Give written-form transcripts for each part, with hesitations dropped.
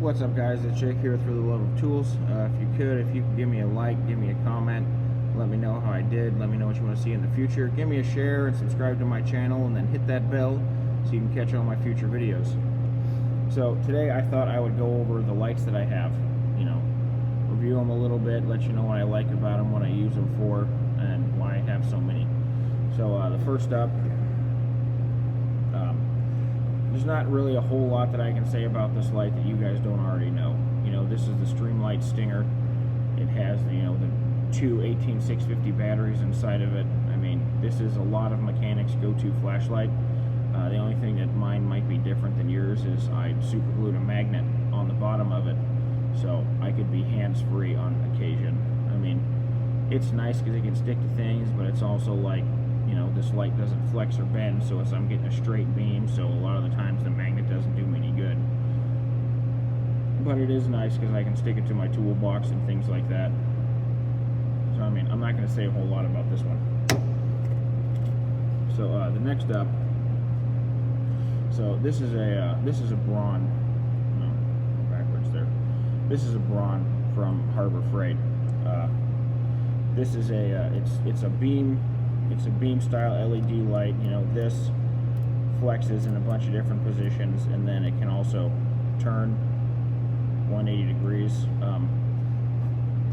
What's up, guys? It's Jake here through the Love of Tools. If you could give me a like, give me a comment, let me know how I did, let me know what you want to see in the future. Give me a share and subscribe to my channel, and then hit that bell so you can catch all my future videos. So today I thought I would go over the lights that I have, review them a little bit, let you know what I like about them, what I use them for, and why I have so many. So the first up, there's not really a whole lot that I can say about this light that you guys don't already know. This is the Streamlight Stinger. It has the two 18650 batteries inside of it. I mean, this is a lot of mechanics' go-to flashlight. The only thing that mine might be different than yours is I super glued a magnet on the bottom of it, so I could be hands-free on occasion. I mean, it's nice because it can stick to things, but it's also like, this light doesn't flex or bend, so I'm getting a straight beam, so a lot of the times the magnet doesn't do me any good. But it is nice because I can stick it to my toolbox and things like that. So I mean, I'm not going to say a whole lot about this one. So the next up, so this is a Braun. No, backwards there. This is a Braun from Harbor Freight. This is it's a beam. It's a beam style LED light. This flexes in a bunch of different positions, and then it can also turn 180 degrees.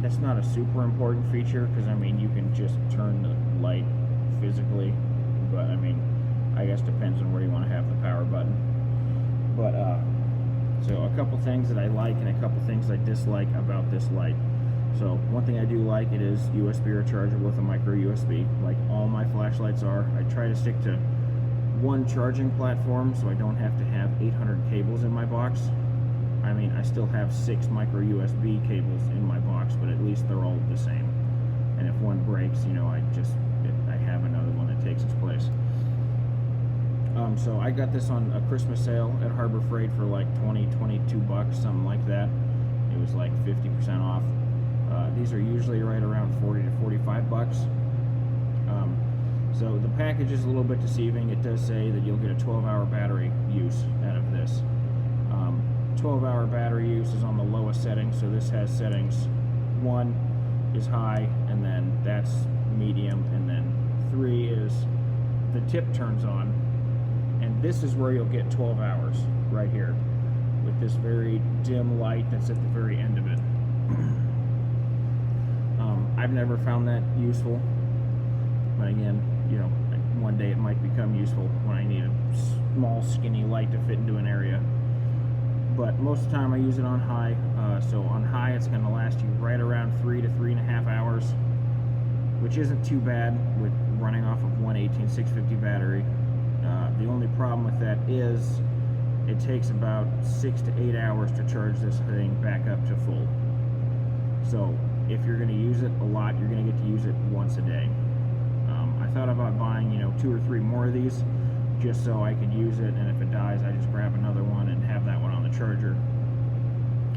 That's not a super important feature because I mean you can just turn the light physically, but I mean I guess depends on where you want to have the power button. But so a couple things that I like and a couple things I dislike about this light. So one thing I do like, it is USB rechargeable with a micro USB, like all my flashlights are. I try to stick to one charging platform so I don't have to have 800 cables in my box. I mean, I still have 6 micro USB cables in my box, but at least they're all the same. And if one breaks, I have another one that takes its place. So I got this on a Christmas sale at Harbor Freight for like 22 bucks, something like that. It was like 50% off. These are usually right around 40 to 45 bucks. So the package is a little bit deceiving. It does say that you'll get a 12-hour battery use out of this. 12-hour battery use is on the lowest setting, so this has settings. 1 is high, and then that's medium, and then 3 is the tip turns on, and this is where you'll get 12 hours, right here, with this very dim light that's at the very end of it. I've never found that useful, but again, one day it might become useful when I need a small skinny light to fit into an area. But most of the time I use it on high, so on high it's going to last you right around 3 to 3.5 hours, which isn't too bad with running off of one 18650 battery. The only problem with that is it takes about 6 to 8 hours to charge this thing back up to full. So if you're going to use it a lot, you're going to get to use it once a day. I thought about buying 2 or 3 more of these just so I could use it, and if it dies I just grab another one and have that one on the charger.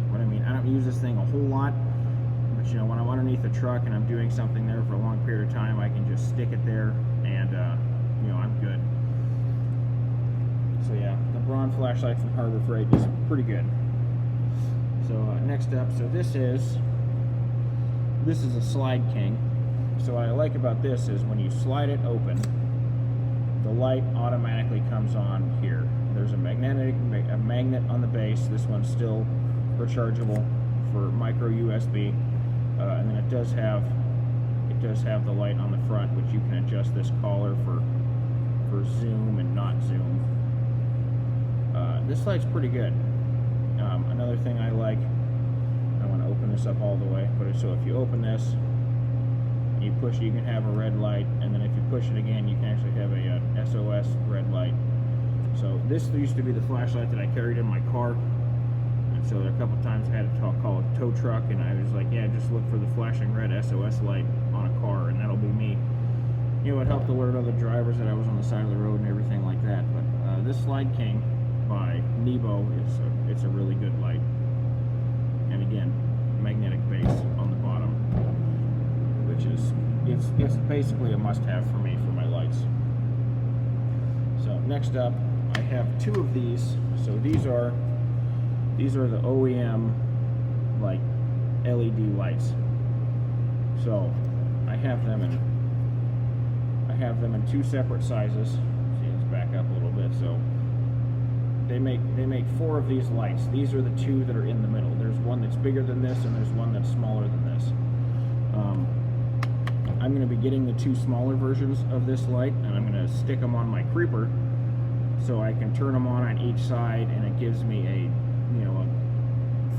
But I mean, I don't use this thing a whole lot, but when I'm underneath the truck and I'm doing something there for a long period of time, I can just stick it there and I'm good. So yeah, the Braun flashlight from Harbor Freight is pretty good. So next up, so this is a SlydeKing. So what I like about this is when you slide it open, the light automatically comes on here. There's a magnet on the base. This one's still rechargeable for micro USB, and then it does have the light on the front, which you can adjust this collar for zoom and not zoom. This light's pretty good. Another thing I like, I want to open this up all the way, so if you open this and you push it, you can have a red light, and then if you push it again, you can actually have a SOS red light. So this used to be the flashlight that I carried in my car, and so a couple times I had to call a tow truck, and I was like, yeah, just look for the flashing red SOS light on a car, and that'll be me. It helped alert other drivers that I was on the side of the road and everything like that. But this SlydeKing by Nebo it's a really good light, and again, magnetic base on the bottom, which is it's basically a must-have for me for my lights. So next up, I have 2 of these. So these are These are the OEM like LED lights. So I have them in two separate sizes. See, let's back up a little bit. So they make 4 of these lights. These are the 2 that are in the middle. There's one that's bigger than this, and there's one that's smaller than this. I'm going to be getting the 2 smaller versions of this light, and I'm going to stick them on my creeper so I can turn them on each side, and it gives me a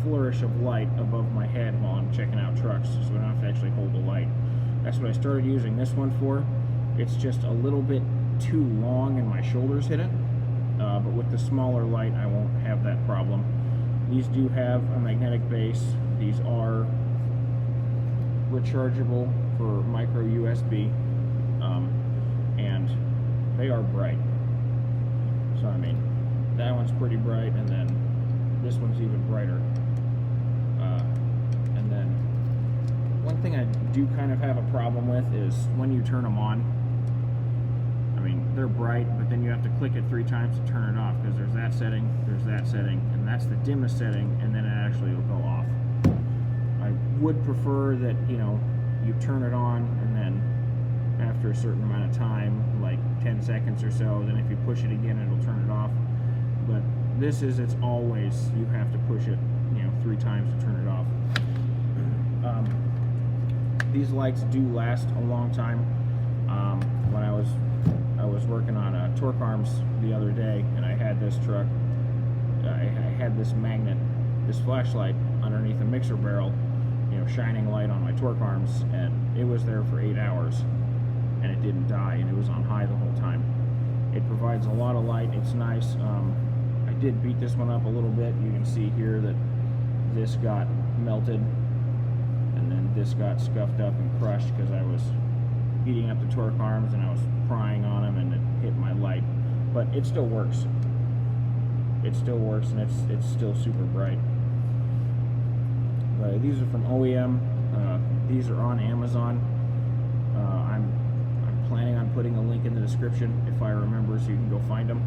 flourish of light above my head while I'm checking out trucks, so I don't have to actually hold the light. That's what I started using this one for. It's just a little bit too long and my shoulders hit it, but with the smaller light I won't have that problem. These do have a magnetic base. These are rechargeable for micro USB, and they are bright. So I mean, that one's pretty bright, and then this one's even brighter. And then one thing I do kind of have a problem with is when you turn them on. I mean, they're bright, but then you have to click it 3 times to turn it off, because there's that setting, and that's the dimmest setting, and then it actually will go off. I would prefer that, you turn it on, and then after a certain amount of time, like 10 seconds or so, then if you push it again, it'll turn it off. But it's always, you have to push it, 3 times to turn it off. These lights do last a long time. When I was working on torque arms the other day, and I had this truck, I had this magnet, this flashlight underneath a mixer barrel, shining light on my torque arms, and it was there for 8 hours, and it didn't die, and it was on high the whole time. It provides a lot of light. It's nice. I did beat this one up a little bit. You can see here that this got melted, and then this got scuffed up and crushed because I was heating up the torque arms and I was prying on them, and it hit my light. But it still works. It still works, and it's still super bright. These are from OEM. These are on Amazon. I'm planning on putting a link in the description if I remember, so you can go find them.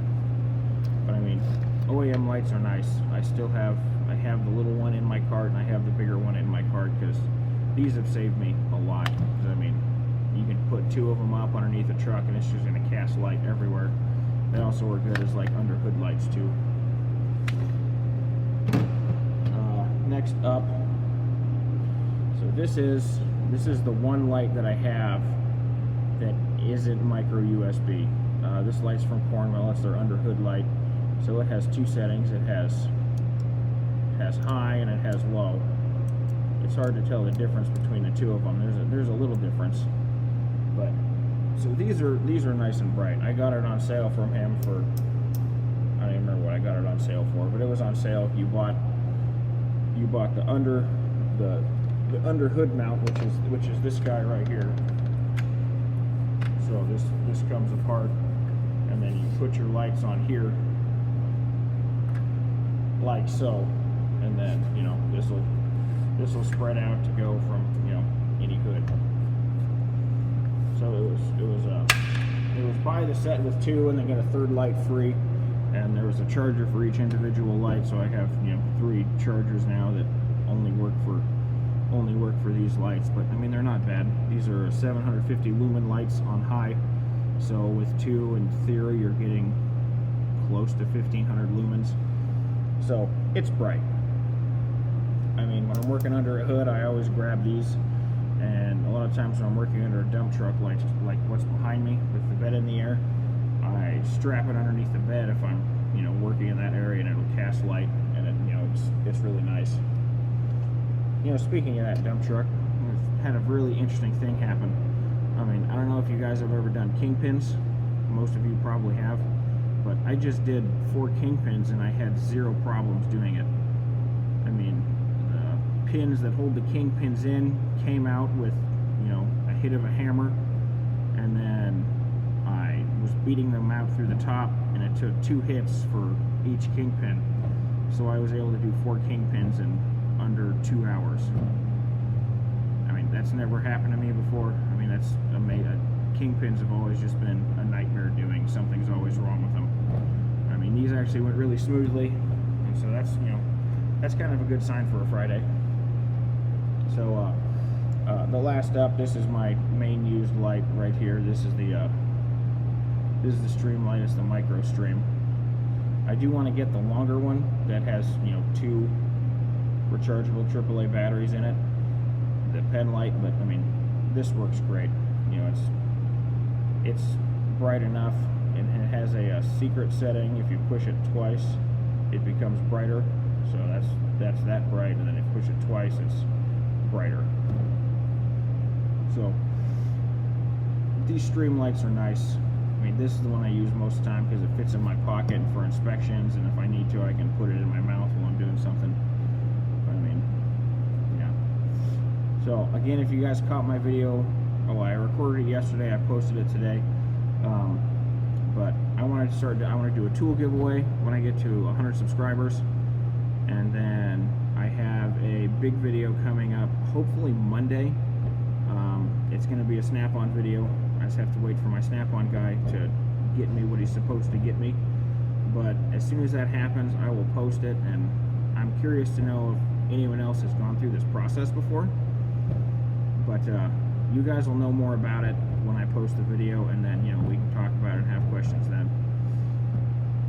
But I mean, OEM lights are nice. I have the little one in my cart, and I have the bigger one in my cart, because these have saved me a lot. I mean, you can put 2 of them up underneath a truck, and it's just going to cast light everywhere. They also work good as like under hood lights too. Next up, so this is the one light that I have that isn't micro USB. This light's from Cornwell. It's their under hood light. So it has 2 settings. It has high and it has low. It's hard to tell the difference between the 2 of them. There's a little difference, but so these are nice and bright. I got it on sale from him for, I don't even remember what I got it on sale for, but it was on sale. You bought the under hood mount, which is this guy right here. So this comes apart, and then you put your lights on here like so, and then this will spread out to go from any hood. So it was buy the set with 2 and then get a 3rd light free, and there was a charger for each individual light. So I have 3 chargers now that only work for these lights. But I mean, they're not bad. These are 750 lumen lights on high, so with 2 in theory you're getting close to 1500 lumens. So it's bright. I mean, when I'm working under a hood, I always grab these, and a lot of times when I'm working under a dump truck, like what's behind me with the bed in the air, I strap it underneath the bed if I'm working in that area, and it'll cast light, and it's really nice. Speaking of that dump truck, we've had a really interesting thing happen. I mean, I don't know if you guys have ever done kingpins. Most of you probably have, but I just did 4 kingpins and I had 0 problems doing it. I mean, the pins that hold the kingpins in came out with a hit of a hammer, and then I was beating them out through the top, and it took 2 hits for each kingpin. So I was able to do 4 kingpins in under 2 hours. I mean, that's never happened to me before. I mean, that's amazing. Kingpins have always just been a nightmare doing. Something's always wrong with them. I mean, these actually went really smoothly, and so that's that's kind of a good sign for a Friday. So the last up, this is my main used light right here. This is the stream light. It's the micro stream. I do want to get the longer one that has, you know, 2 rechargeable AAA batteries in it, the pen light. But I mean, this works great. You know, it's bright enough, and it has a secret setting. If you push it twice, it becomes brighter. So that's that bright, and then if you push it twice, it's brighter. So these stream lights are nice. I mean, this is the one I use most of the time because it fits in my pocket for inspections, and if I need to, I can put it in my mouth while I'm doing something. I mean, yeah. So again, if you guys caught my video, I recorded it yesterday, I posted it today. But I want to do a tool giveaway when I get to 100 subscribers, and then I have a big video coming up, hopefully Monday. It's going to be a snap-on video. I just have to wait for my snap-on guy to get me what he's supposed to get me. But as soon as that happens, I will post it, and I'm curious to know if anyone else has gone through this process before. But you guys will know more about it when I post the video, and then, you know, we can talk about it and have questions then.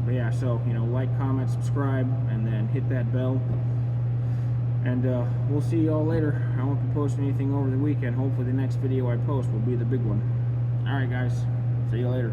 But yeah, so, you know, like, comment, subscribe, and then hit that bell. And we'll see you all later. I won't be posting anything over the weekend. Hopefully the next video I post will be the big one. Alright guys, see you later.